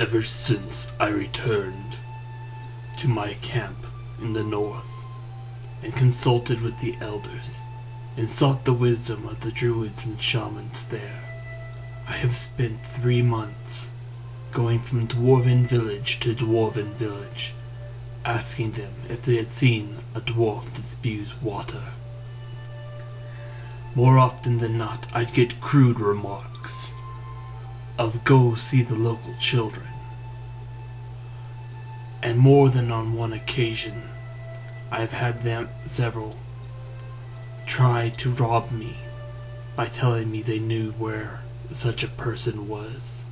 Ever since I returned to my camp in the north and consulted with the elders and sought the wisdom of the druids and shamans there, I have spent 3 months going from dwarven village to dwarven village, asking them if they had seen a dwarf that spews water. More often than not, I'd get crude remarks of go see the local children. And more than on one occasion, I've had them several try to rob me by telling me they knew where such a person was.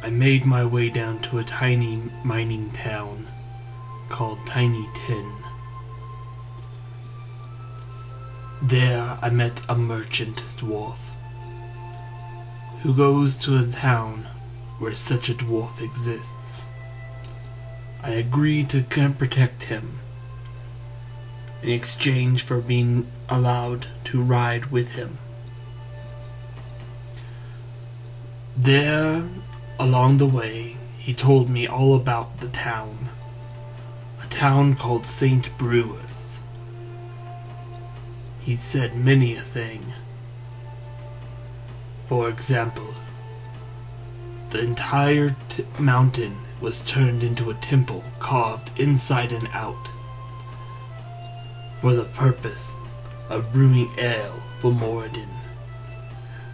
I made my way down to a tiny mining town called Tiny Tin. There I met a merchant dwarf who goes to a town where such a dwarf exists. I agreed to protect him in exchange for being allowed to ride with him. There, along the way, he told me all about the town, a town called St. Brewers. He said many a thing. For example, the entire mountain was turned into a temple carved inside and out for the purpose of brewing ale for Moradin.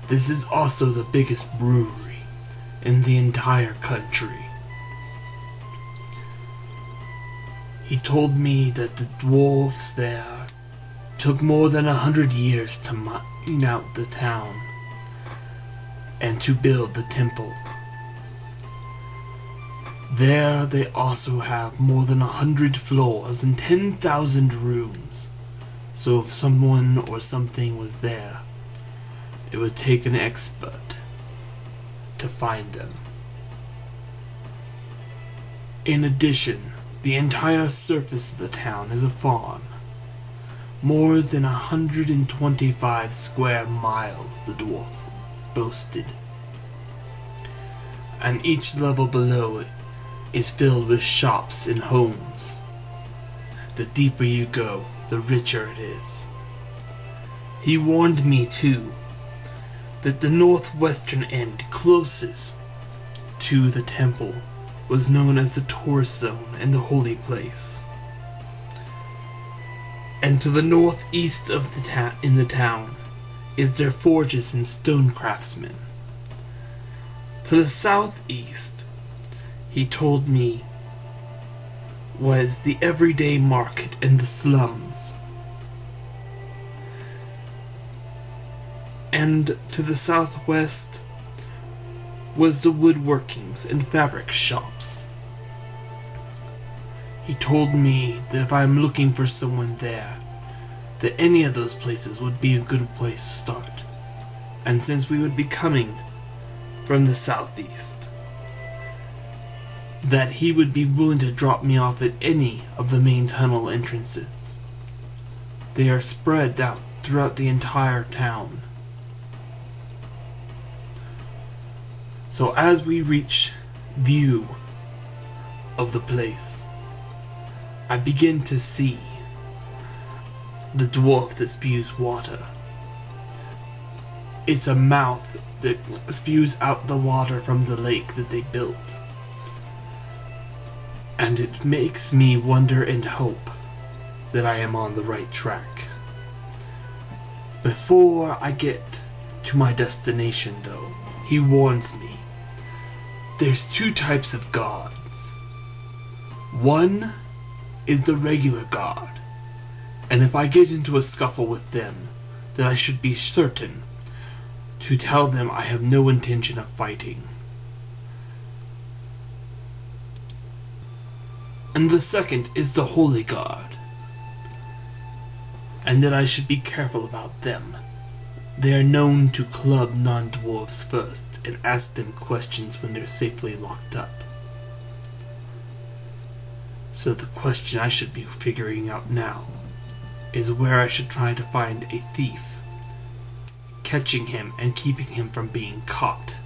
This is also the biggest brewery in the entire country. He told me that the dwarves there took more than 100 years to mine out the town and to build the temple. There they also have more than 100 floors and 10,000 rooms, so if someone or something was there, it would take an expert to find them. In addition, the entire surface of the town is a farm. More than 125 square miles, the dwarf boasted. And each level below it is filled with shops and homes. The deeper you go, the richer it is. He warned me too that the northwestern end closest to the temple was known as the tourist zone and the holy place. And to the northeast of the town is their forges and stone craftsmen. To the southeast, he told me, was the everyday market and the slums. And to the southwest was the woodworkings and fabric shops. He told me that if I am looking for someone there, that any of those places would be a good place to start. And since we would be coming from the southeast, that he would be willing to drop me off at any of the main tunnel entrances. They are spread out throughout the entire town. So as we reach view of the place, I begin to see the dwarf that spews water. It's a mouth that spews out the water from the lake that they built. And it makes me wonder and hope that I am on the right track. Before I get to my destination though, he warns me, there's 2 types of gods. One is the regular god, and if I get into a scuffle with them, then I should be certain to tell them I have no intention of fighting. And the second is the holy god, and that I should be careful about them. They are known to club non-dwarves first and ask them questions when they're safely locked up. So the question I should be figuring out now is where I should try to find a thief, catching him and keeping him from being caught.